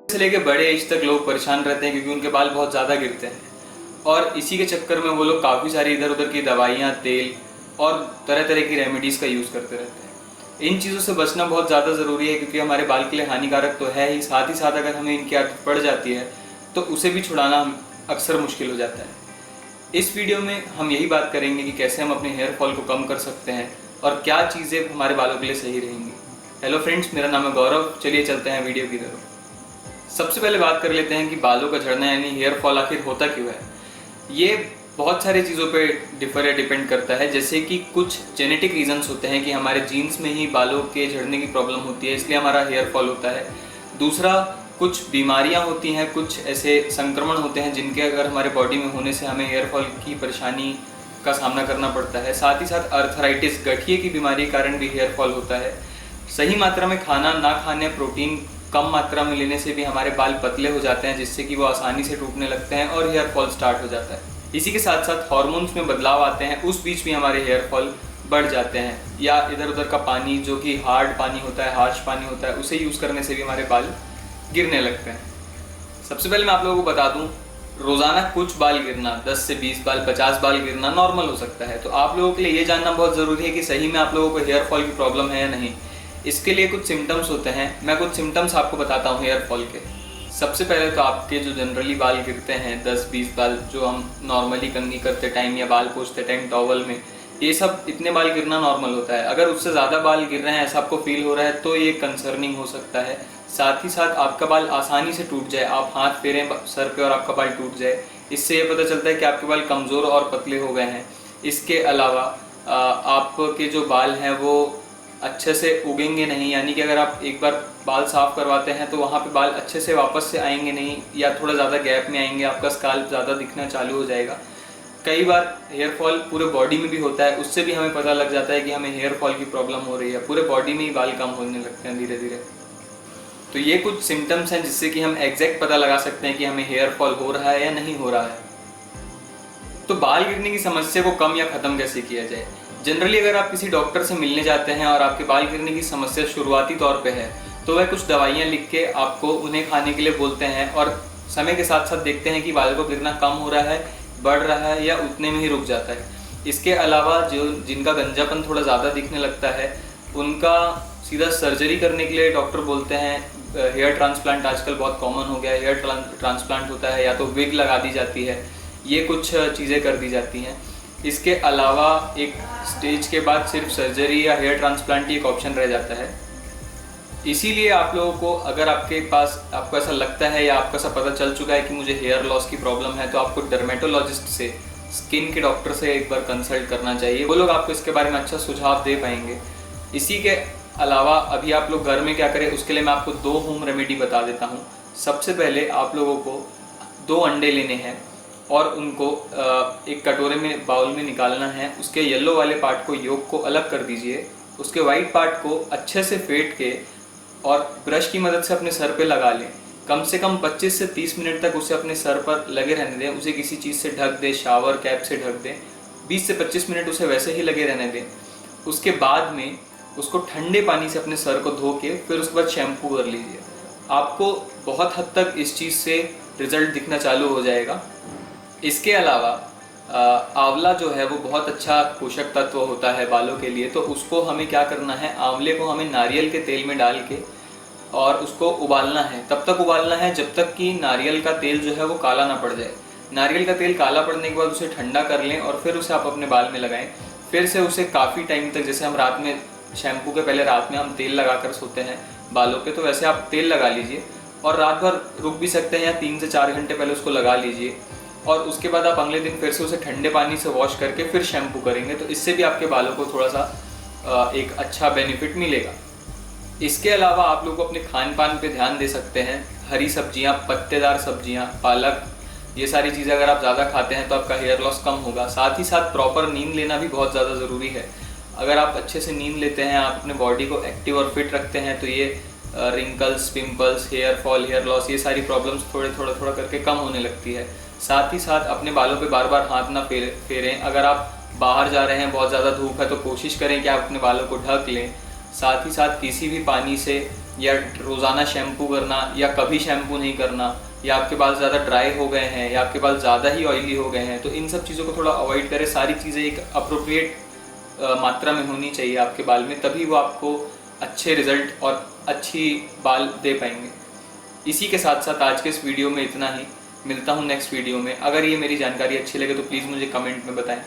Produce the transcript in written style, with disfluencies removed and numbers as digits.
से लेके बड़े एज तक लोग परेशान रहते हैं क्योंकि उनके बाल बहुत ज़्यादा गिरते हैं और इसी के चक्कर में वो लोग काफ़ी सारी इधर उधर की दवाइयाँ, तेल और तरह तरह की रेमेडीज़ का यूज़ करते रहते हैं। इन चीज़ों से बचना बहुत ज़्यादा ज़रूरी है क्योंकि हमारे बाल के लिए हानिकारक तो है ही, साथ ही साथ अगर हमें इनकी आदत पड़ जाती है तो उसे भी छुड़ाना अक्सर मुश्किल हो जाता है। इस वीडियो में हम यही बात करेंगे कि कैसे हम अपने हेयर फॉल को कम कर सकते हैं और क्या चीज़ें हमारे बालों के लिए सही रहेंगी। हेलो फ्रेंड्स, मेरा नाम है गौरव। चलिए चलते हैं वीडियो की तरफ। सबसे पहले बात कर लेते हैं कि बालों का झड़ना यानी हेयर फॉल आखिर होता क्यों है। ये बहुत सारी चीज़ों पे डिपेंड करता है, जैसे कि कुछ जेनेटिक रीजंस होते हैं कि हमारे जीन्स में ही बालों के झड़ने की प्रॉब्लम होती है, इसलिए हमारा हेयर फॉल होता है। दूसरा, कुछ बीमारियां होती हैं, कुछ ऐसे संक्रमण होते हैं जिनके अगर हमारे बॉडी में होने से हमें हेयर फॉल की परेशानी का सामना करना पड़ता है। साथ ही साथ अर्थराइटिस, गठिए की बीमारी के कारण भी हेयर फॉल होता है। सही मात्रा में खाना ना खाने, प्रोटीन कम मात्रा में लेने से भी हमारे बाल पतले हो जाते हैं, जिससे कि वो आसानी से टूटने लगते हैं और हेयर फॉल स्टार्ट हो जाता है। इसी के साथ साथ हार्मोन्स में बदलाव आते हैं, उस बीच भी हमारे हेयर फॉल बढ़ जाते हैं। या इधर उधर का पानी, जो कि हार्ड पानी होता है, हार्श पानी होता है, उसे यूज़ करने से भी हमारे बाल गिरने लगते हैं। सबसे पहले मैं आप लोगों को बता दूं, रोज़ाना कुछ बाल गिरना, 10 से 20 बाल, 50 बाल गिरना नॉर्मल हो सकता है। तो आप लोगों के लिए ये जानना बहुत ज़रूरी है कि सही में आप लोगों को हेयर फॉल की प्रॉब्लम है या नहीं। इसके लिए कुछ सिम्टम्स होते हैं, मैं कुछ सिम्टम्स आपको बताता हूँ हेयर फॉल के। सबसे पहले तो आपके जो जनरली बाल गिरते हैं 10-20 बाल, जो हम नॉर्मली कंघी करते टाइम या बाल पोंछते टाइम टॉवल में, ये सब इतने बाल गिरना नॉर्मल होता है। अगर उससे ज़्यादा बाल गिर रहे हैं ऐसा आपको फील हो रहा है तो ये कंसर्निंग हो सकता है। साथ ही साथ आपका बाल आसानी से टूट जाए, आप हाथ फेरें सर पे और आपका बाल टूट जाए, इससे ये पता चलता है कि आपके बाल कमज़ोर और पतले हो गए हैं। इसके अलावा आपके जो बाल हैं वो अच्छे से उगेंगे नहीं, यानी कि अगर आप एक बार बाल साफ़ करवाते हैं तो वहाँ पे बाल अच्छे से वापस से आएंगे नहीं, या थोड़ा ज़्यादा गैप में आएंगे, आपका स्काल्प ज़्यादा दिखना चालू हो जाएगा। कई बार हेयर फॉल पूरे बॉडी में भी होता है, उससे भी हमें पता लग जाता है कि हमें हेयर फॉल की प्रॉब्लम हो रही है। पूरे बॉडी में ही बाल कम होने लगते हैं धीरे धीरे। तो ये कुछ सिम्टम्स हैं जिससे कि हम एग्जैक्ट पता लगा सकते हैं कि हमें हेयर फॉल हो रहा है या नहीं हो रहा है। तो बाल गिरने की समस्या को कम या ख़त्म कैसे किया जाए। जनरली अगर आप किसी डॉक्टर से मिलने जाते हैं और आपके बाल गिरने की समस्या शुरुआती तौर पे है तो वह कुछ दवाइयाँ लिख के आपको उन्हें खाने के लिए बोलते हैं और समय के साथ साथ देखते हैं कि बाल को गिरना कम हो रहा है, बढ़ रहा है या उतने में ही रुक जाता है। इसके अलावा जो जिनका गंजापन थोड़ा ज़्यादा दिखने लगता है उनका सीधा सर्जरी करने के लिए डॉक्टर बोलते हैं। हेयर ट्रांसप्लांट आजकल बहुत कॉमन हो गया है, हेयर ट्रांसप्लांट होता है या तो विग लगा दी जाती है, ये कुछ चीज़ें कर दी जाती हैं। इसके अलावा एक स्टेज के बाद सिर्फ सर्जरी या हेयर ट्रांसप्लांट ही एक ऑप्शन रह जाता है। इसीलिए आप लोगों को, अगर आपके पास आपको ऐसा लगता है या आपको ऐसा पता चल चुका है कि मुझे हेयर लॉस की प्रॉब्लम है, तो आपको डर्मेटोलॉजिस्ट से, स्किन के डॉक्टर से एक बार कंसल्ट करना चाहिए। वो लोग आपको इसके बारे में अच्छा सुझाव दे पाएंगे। इसी के अलावा अभी आप लोग घर में क्या करें, उसके लिए मैं आपको 2 होम रेमेडी बता देता हूँ। सबसे पहले आप लोगों को 2 अंडे लेने हैं और उनको एक कटोरे में, बाउल में निकालना है। उसके येलो वाले पार्ट को, योग को अलग कर दीजिए। उसके वाइट पार्ट को अच्छे से फेंट के और ब्रश की मदद से अपने सर पे लगा लें। कम से कम 25 से 30 मिनट तक उसे अपने सर पर लगे रहने दें। उसे किसी चीज़ से ढक दें, शावर कैप से ढक दें। 20 से 25 मिनट उसे वैसे ही लगे रहने दें। उसके बाद में उसको ठंडे पानी से अपने सर को धो के फिर उसके बाद शैम्पू कर लीजिए। आपको बहुत हद तक इस चीज़ से रिजल्ट दिखना चालू हो जाएगा। इसके अलावा आंवला जो है वो बहुत अच्छा पोषक तत्व होता है बालों के लिए। तो उसको हमें क्या करना है, आंवले को हमें नारियल के तेल में डाल के और उसको उबालना है। तब तक उबालना है जब तक कि नारियल का तेल जो है वो काला ना पड़ जाए। नारियल का तेल काला पड़ने के बाद उसे ठंडा कर लें और फिर उसे आप अपने बाल में लगाएं। फिर से उसे काफ़ी टाइम तक, जैसे हम रात में शैम्पू के पहले रात में हम तेल लगा कर सोते हैं बालों पे, तो वैसे आप तेल लगा लीजिए और रात भर रुक भी सकते हैं या 3 से 4 घंटे पहले उसको लगा लीजिए। और उसके बाद आप अगले दिन फिर से उसे ठंडे पानी से वॉश करके फिर शैम्पू करेंगे, तो इससे भी आपके बालों को थोड़ा सा एक अच्छा बेनिफिट मिलेगा। इसके अलावा आप लोग अपने खान पान पे ध्यान दे सकते हैं। हरी सब्जियां, पत्तेदार सब्जियां, पालक, ये सारी चीज़ें अगर आप ज़्यादा खाते हैं तो आपका हेयर लॉस कम होगा। साथ ही साथ प्रॉपर नींद लेना भी बहुत ज़्यादा ज़रूरी है। अगर आप अच्छे से नींद लेते हैं, आप अपने बॉडी को एक्टिव और फिट रखते हैं, तो ये wrinkles, pimples, hair fall, hair loss, ये सारी प्रॉब्लम्स थोड़ा करके कम होने लगती है। साथ ही साथ अपने बालों पे बार बार हाथ ना फेरें। अगर आप बाहर जा रहे हैं, बहुत ज़्यादा धूप है, तो कोशिश करें कि आप अपने बालों को ढक लें। साथ ही साथ किसी भी पानी से या रोज़ाना शैम्पू करना या कभी शैम्पू नहीं करना, या आपके बाल ज़्यादा ड्राई हो गए हैं या आपके बाल ज़्यादा ही ऑयली हो गए हैं, तो इन सब चीज़ों को थोड़ा अवॉइड करें। सारी चीज़ें एक अप्रोप्रिएट मात्रा में होनी चाहिए आपके बाल में, तभी वो आपको अच्छे रिजल्ट और अच्छी बाल दे पाएंगे। इसी के साथ साथ आज के इस वीडियो में इतना ही। मिलता हूँ नेक्स्ट वीडियो में। अगर ये मेरी जानकारी अच्छी लगे तो प्लीज़ मुझे कमेंट में बताएं।